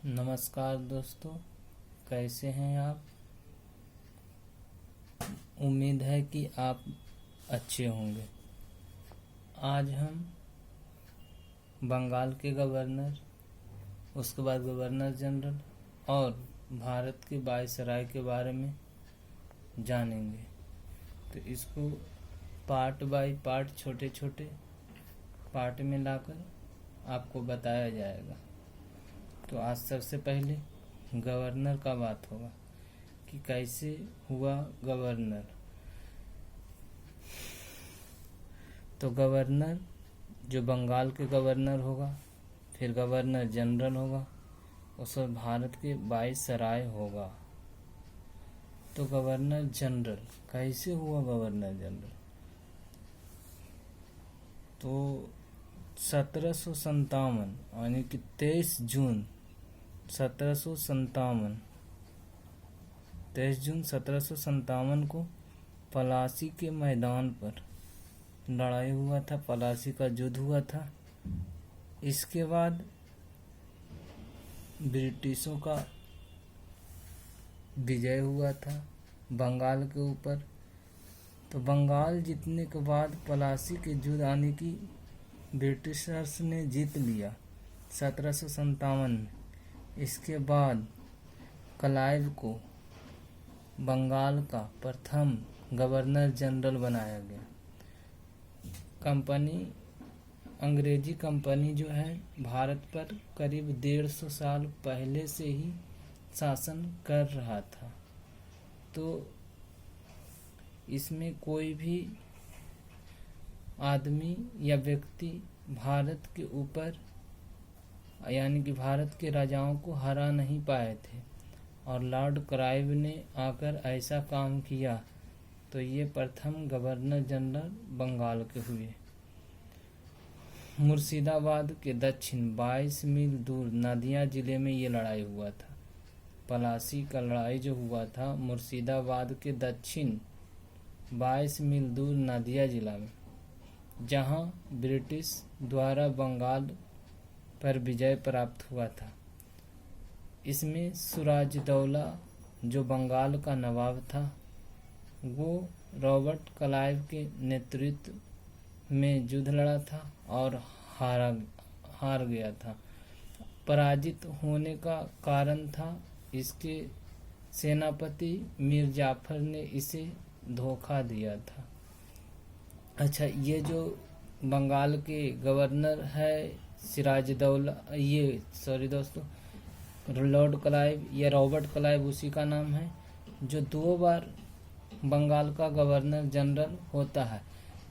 नमस्कार दोस्तों, कैसे हैं आप। उम्मीद है कि आप अच्छे होंगे। आज हम बंगाल के गवर्नर, उसके बाद गवर्नर जनरल और भारत के वायसराय के बारे में जानेंगे। तो इसको पार्ट बाय पार्ट, छोटे छोटे पार्ट में लाकर आपको बताया जाएगा। तो आज सबसे पहले गवर्नर का बात होगा कि कैसे हुआ गवर्नर। तो गवर्नर जो बंगाल के गवर्नर होगा, फिर गवर्नर जनरल होगा, उसमें भारत के वायसराय होगा। तो गवर्नर जनरल कैसे हुआ गवर्नर जनरल। तो 1757 यानी कि 23 जून 1757 को पलासी के मैदान पर लड़ाई हुआ था। पलासी का युद्ध हुआ था। इसके बाद ब्रिटिशों का विजय हुआ था बंगाल के ऊपर। तो बंगाल जीतने के बाद पलासी के युद्ध आने की ब्रिटिशर्स ने जीत लिया 1757 में। इसके बाद क्लाइव को बंगाल का प्रथम गवर्नर जनरल बनाया गया। अंग्रेजी कंपनी जो है भारत पर करीब 150 साल पहले से ही शासन कर रहा था। तो इसमें कोई भी आदमी या व्यक्ति भारत के ऊपर यानी कि भारत के राजाओं को हरा नहीं पाए थे, और लॉर्ड क्लाइव ने आकर ऐसा काम किया। तो ये प्रथम गवर्नर जनरल बंगाल के हुए। मुर्शिदाबाद के दक्षिण 22 मील दूर नदिया जिले में ये लड़ाई हुआ था। पलासी का लड़ाई जो हुआ था मुर्शिदाबाद के दक्षिण 22 मील दूर नदिया जिला में, जहां ब्रिटिश द्वारा बंगाल पर विजय प्राप्त हुआ था। इसमें सिराजदौला जो बंगाल का नवाब था, वो रॉबर्ट क्लाइव के नेतृत्व में युद्ध लड़ा था और हार गया था। पराजित होने का कारण था इसके सेनापति मीर जाफर ने इसे धोखा दिया था। अच्छा, ये जो बंगाल के गवर्नर है सिराजदौला, लॉर्ड क्लाइव या रॉबर्ट क्लाइव उसी का नाम है, जो 2 बार बंगाल का गवर्नर जनरल होता है।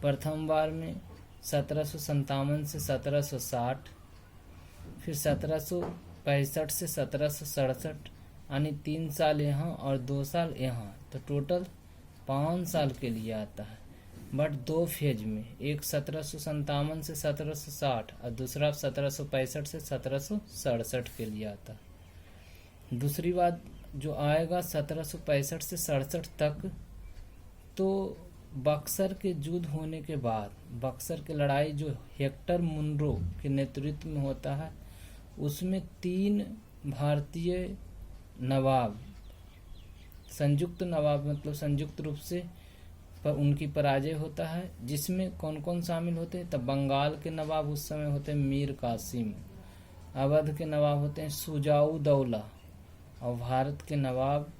प्रथम बार में 1757 से 1760, फिर 1765 से 1767, यानी 3 साल यहाँ और 2 साल यहाँ, तो टोटल 5 साल के लिए आता है। बट 2 फेज में, एक 1757 से 1760 और दूसरा 1765 से 1767 के लिए आता है। दूसरी बात जो आएगा 1765 से 67 तक, तो बक्सर के युद्ध होने के बाद, बक्सर की लड़ाई जो हेक्टर मुनरो के नेतृत्व में होता है, उसमें 3 भारतीय नवाब, संयुक्त नवाब मतलब संयुक्त रूप से पर उनकी पराजय होता है। जिसमें कौन कौन शामिल होते हैं, तब बंगाल के नवाब उस समय होते हैं मीर कासिम, अवध के नवाब होते हैं सुजाऊ दौला, और भारत के नवाब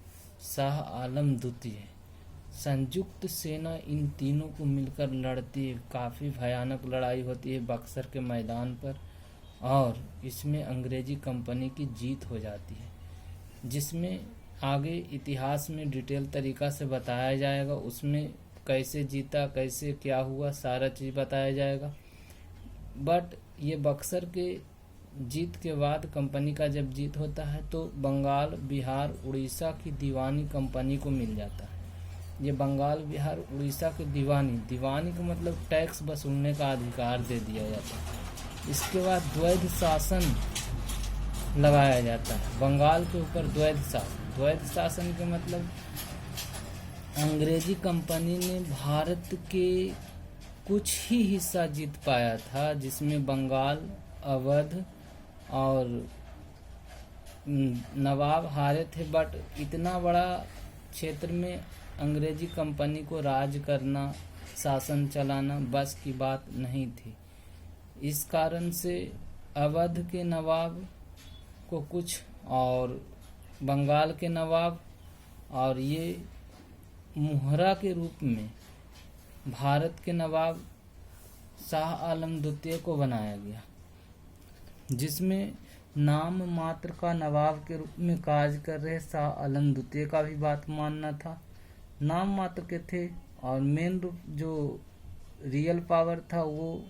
शाह आलम द्वितीय। संयुक्त सेना इन तीनों को मिलकर लड़ती है। काफ़ी भयानक लड़ाई होती है बक्सर के मैदान पर, और इसमें अंग्रेजी कंपनी की जीत हो जाती है, जिसमें आगे इतिहास में डिटेल तरीका से बताया जाएगा। उसमें कैसे जीता, कैसे क्या हुआ, सारा चीज़ बताया जाएगा। बट ये बक्सर के जीत के बाद, कंपनी का जब जीत होता है, तो बंगाल, बिहार, उड़ीसा की दीवानी कंपनी को मिल जाता है। ये बंगाल, बिहार, उड़ीसा की दीवानी का मतलब टैक्स वसूलने का अधिकार दे दिया जाता है। इसके बाद द्वैध शासन लगाया जाता है बंगाल के ऊपर। द्वैध शासन के मतलब अंग्रेजी कंपनी ने भारत के कुछ ही हिस्सा जीत पाया था, जिसमें बंगाल, अवध और नवाब हारे थे, बट इतना बड़ा क्षेत्र में अंग्रेजी कंपनी को राज करना, शासन चलाना बस की बात नहीं थी। इस कारण से अवध के नवाब को कुछ और बंगाल के नवाब और ये मुहरा के रूप में भारत के नवाब शाह आलम द्वितीय को बनाया गया, जिसमें नाम मात्र का नवाब के रूप में कार्य कर रहे शाह आलम द्वितीय का भी बात मानना था। नाम मात्र के थे और मेन रूप जो रियल पावर था वो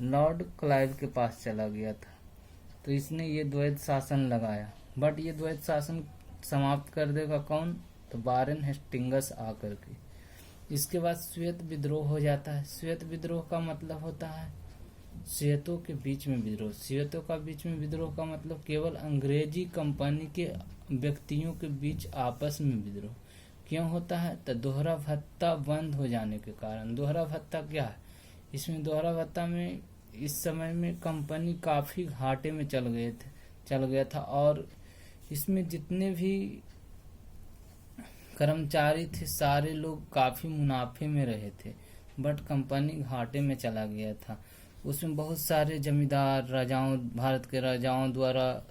लॉर्ड क्लाइव के पास चला गया था। तो इसने ये द्वैध शासन लगाया, बट ये द्वैध शासन समाप्त कर देगा कौन? तो वारेन हेस्टिंग्स आकर के। इसके बाद श्वेत विद्रोह हो जाता है। श्वेत विद्रोह का मतलब होता है श्वेतों के बीच में विद्रोह। श्वेतों का बीच में विद्रोह का मतलब केवल अंग्रेजी कंपनी के व्यक्तियों के बीच आपस में विद्रोह। क्यों होता है? तो दोहरा भत्ता बंद हो जाने के कारण। दोहरा भत्ता क्या है? इसमें दोहरा भत्ता में इस समय में कंपनी काफी घाटे में चल गया था और इसमें जितने भी कर्मचारी थे सारे लोग काफी मुनाफे में रहे थे, बट कंपनी घाटे में चला गया था। उसमें बहुत सारे जमींदार राजाओं, भारत के राजाओं द्वारा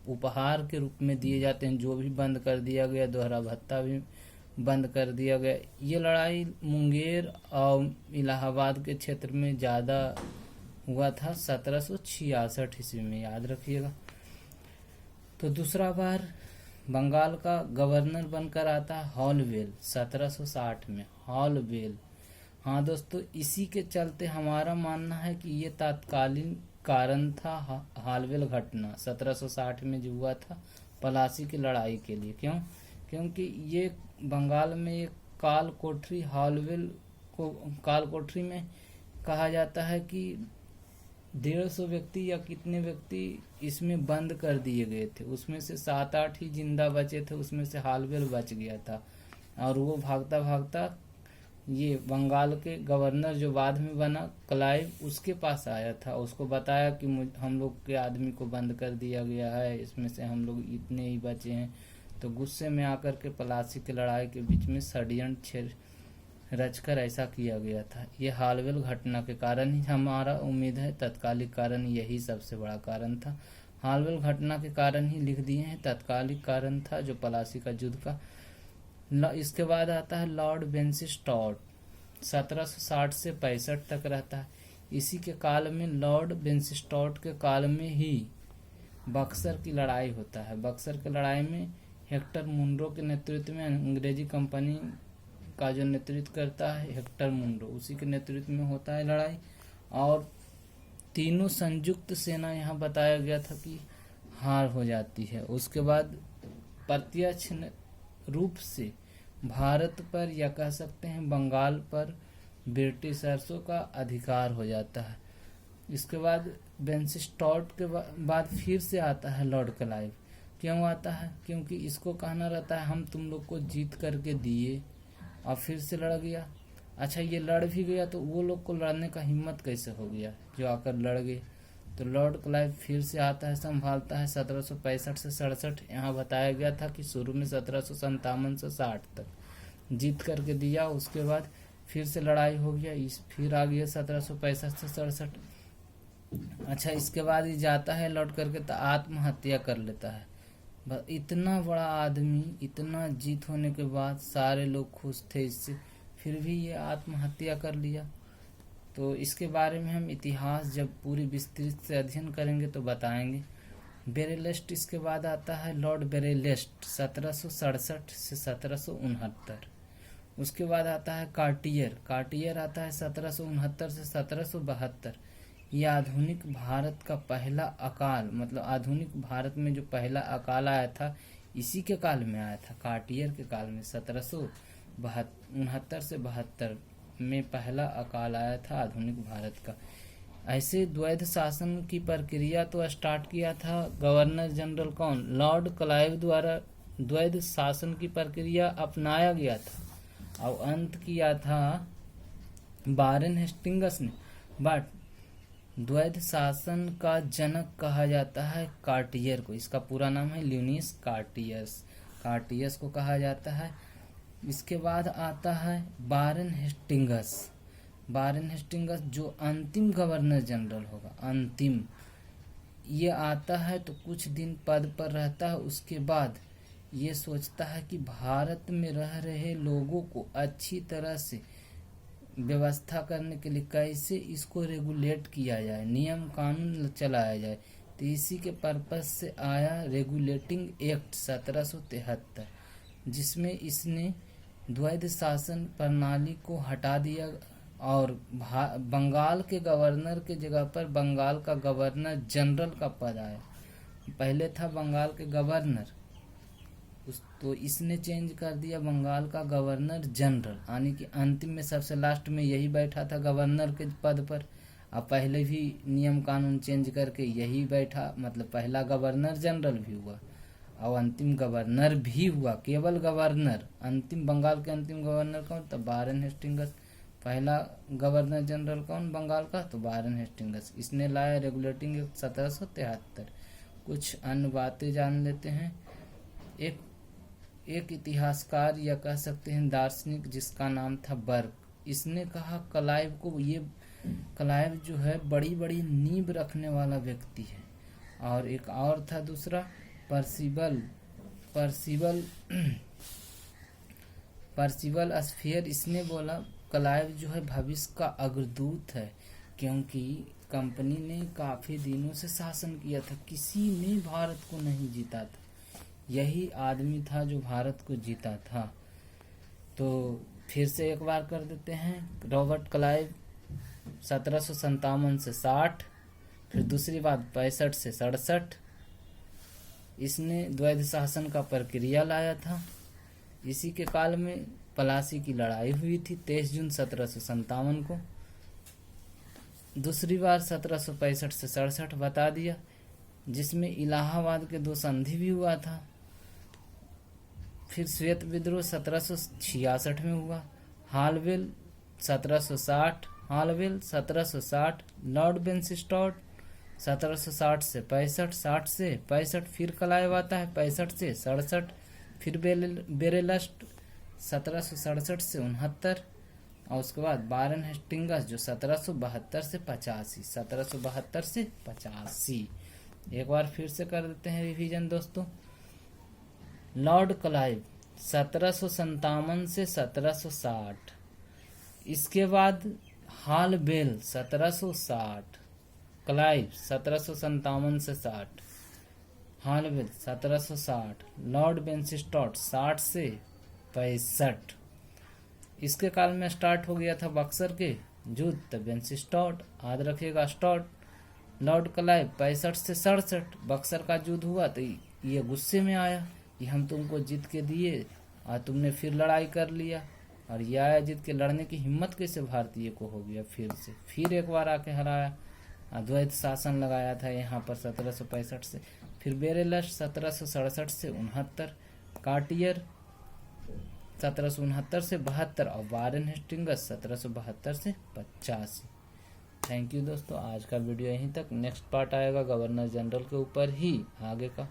उपहार के रूप में दिए जाते हैं, जो भी बंद कर दिया गया। दोहरा भत्ता भी बंद कर दिया गया। ये लड़ाई मुंगेर और इलाहाबाद के क्षेत्र में ज्यादा हुआ था 1766 ईस्वी में, याद रखिएगा। तो दूसरा बार बंगाल का गवर्नर बनकर आता है हॉलवेल 1760 में। हॉलवेल, हाँ दोस्तों, इसी के चलते हमारा मानना है कि ये तात्कालीन कारण था हॉलवेल घटना 1760 में जो हुआ था पलासी की लड़ाई के लिए। क्यों? क्योंकि ये बंगाल में एक काल कोठरी, हॉलवेल को काल कोठरी में कहा जाता है कि 150 व्यक्ति या कितने व्यक्ति इसमें बंद कर दिए गए थे। उसमें से 7-8 ही जिंदा बचे थे। उसमें से हॉलवेल बच गया था और वो भागता भागता ये बंगाल के गवर्नर जो बाद में बना क्लाइव, उसके पास आया था। उसको बताया कि हम लोग के आदमी को बंद कर दिया गया है, इसमें से हम लोग इतने ही बचे हैं। तो गुस्से में आकर के पलासी की लड़ाई के बीच में षड्यंत्र रचकर ऐसा किया गया था। ये हॉलवेल घटना के कारण ही हमारा उम्मीद है तत्कालिक कारण यही सबसे बड़ा कारण था। हॉलवेल घटना के कारण ही लिख दिए हैं, तत्कालिक कारण था जो पलासी का युद्ध का। इसके बाद आता है लॉर्ड वेंसिस्टॉट, 1760 से 65 तक रहता है। इसी के काल में लॉर्ड वेंसिस्टॉट के काल में ही बक्सर की लड़ाई होता है। बक्सर की लड़ाई में हेक्टर मुनरो के नेतृत्व में अंग्रेजी कंपनी का जो नेतृत्व करता है हेक्टर मुनरो, उसी के नेतृत्व में होता है लड़ाई। और तीनों संयुक्त सेना यहाँ बताया गया था कि हार हो जाती है। उसके बाद प्रत्यक्ष रूप से भारत पर या कह सकते हैं बंगाल पर ब्रिटिशर्सों का अधिकार हो जाता है। इसके बाद वेंसिस्टॉट के बाद फिर से आता है लॉर्ड क्लाइव। क्यों आता है? क्योंकि इसको कहना रहता है हम तुम लोग को जीत करके दिए और फिर से लड़ गया। अच्छा, ये लड़ भी गया तो वो लोग को लड़ने का हिम्मत कैसे हो गया जो आकर लड़ गए? तो लॉर्ड क्लाइव फिर से आता है, संभालता है 1765 से 67। यहाँ बताया गया था कि शुरू में 1757 से 60 तक जीत करके दिया। उसके बाद फिर से लड़ाई हो गया, फिर आ गया 1765 से 67। अच्छा, इसके बाद ये जाता है लौट करके तो आत्महत्या कर लेता है। इतना बड़ा आदमी, इतना जीत होने के बाद सारे लोग खुश थे इससे, फिर भी ये आत्महत्या कर लिया। तो इसके बारे में हम इतिहास जब पूरी विस्तृत से अध्ययन करेंगे तो बताएंगे। बेरेलेस्ट इसके बाद आता है लॉर्ड बेरेलेस्ट 1767 से 1769। उसके बाद आता है कार्टियर। कार्टियर आता है 1769 से 1772। ये आधुनिक भारत का पहला अकाल, मतलब आधुनिक भारत में जो पहला अकाल आया था इसी के काल में आया था, कार्टियर के काल में 1769 से 72 में पहला अकाल आया था आधुनिक भारत का। ऐसे द्वैध शासन की प्रक्रिया तो स्टार्ट किया था गवर्नर जनरल कौन? लॉर्ड क्लाइव द्वारा द्वैध शासन की प्रक्रिया अपनाया गया था और अंत किया था वारेन हेस्टिंग्स ने। बट द्वैध शासन का जनक कहा जाता है कार्टियर को। इसका पूरा नाम है ल्यूनियस कार्टियस। कार्टियस को कहा जाता है। इसके बाद आता है वारेन हेस्टिंगस। वारेन हेस्टिंगस जो अंतिम गवर्नर जनरल होगा, अंतिम, ये आता है तो कुछ दिन पद पर रहता है। उसके बाद ये सोचता है कि भारत में रह रहे लोगों को अच्छी तरह से व्यवस्था करने के लिए कैसे इसको रेगुलेट किया जाए, नियम कानून चलाया जाए। तो इसी के पर्पस से आया रेगुलेटिंग एक्ट 1773, जिसमें इसने द्वैध शासन प्रणाली को हटा दिया और बंगाल के गवर्नर के जगह पर बंगाल का गवर्नर जनरल का पद आया। पहले था बंगाल के गवर्नर, तो इसने चेंज कर दिया बंगाल का गवर्नर जनरल, यानी कि अंतिम में सबसे लास्ट में यही बैठा था गवर्नर के पद पर। अब पहले भी नियम कानून चेंज करके यही बैठा, मतलब पहला गवर्नर जनरल भी हुआ और अंतिम गवर्नर भी हुआ। केवल गवर्नर, अंतिम बंगाल के अंतिम गवर्नर कौन? तो वारेन हेस्टिंगस। पहला गवर्नर जनरल कौन बंगाल का? तो वारेन हेस्टिंगस। इसने लाया रेगुलेटिंग एक्ट 1773। कुछ अन्य बातें जान लेते हैं। एक इतिहासकार या कह सकते हैं दार्शनिक जिसका नाम था बर्क, इसने कहा क्लाइव को, ये क्लाइव जो है बड़ी बड़ी नींव रखने वाला व्यक्ति है। और एक और था दूसरा पर्सिवल स्फीयर। इसने बोला क्लाइव जो है भविष्य का अग्रदूत है, क्योंकि कंपनी ने काफी दिनों से शासन किया था, किसी ने भारत को नहीं जीता था, यही आदमी था जो भारत को जीता था। तो फिर से एक बार कर देते हैं। रॉबर्ट क्लाइव 1757 से 60, फिर दूसरी बात 65 से 67, इसने द्वैध शासन का प्रक्रिया लाया था। इसी के काल में प्लासी की लड़ाई हुई थी 23 जून 1757 को। दूसरी बार 1765 से 67 बता दिया, जिसमें इलाहाबाद के 2 संधि भी हुआ था। फिर श्वेत विद्रोह 1766 में हुआ। हालवेल 1760, लॉर्ड बेनस्टॉड 1760 से 65, 60 से 65, फिर क्लाइव आता है 65 से 67, फिर बेरेलस्ट 1767 से 69, और उसके बाद वारेन हेस्टिंगस जो 1772 से 85, 1772 से 85। एक बार फिर से कर देते हैं रिवीजन दोस्तों। लॉर्ड क्लाइव 1757 से 1760, इसके बाद हालबेल 1760, क्लाइव 1757 से 60, हालबेल 1760, लॉर्ड बेनस्टॉड 60 से 65। इसके काल में स्टार्ट हो गया था बक्सर के युद्ध, तो बेनस्टॉड याद रखिएगा स्टॉड। लॉर्ड क्लाइव 65 से 67 बक्सर का युद्ध हुआ, तो ये गुस्से में आया कि हम तुमको जीत के दिए और तुमने फिर लड़ाई कर लिया, और ये आया जीत के, लड़ने की हिम्मत कैसे भारतीय को हो गया। फिर एक बार आके हराया, अद्वैत शासन लगाया था यहाँ पर 1765 से। फिर बेरेलस्ट 1767 से 69, कार्टियर 1769 से 72, और वारेन हेस्टिंगस 1772 से 85। थैंक यू दोस्तों, आज का वीडियो यहीं तक। नेक्स्ट पार्ट आएगा गवर्नर जनरल के ऊपर ही आगे का।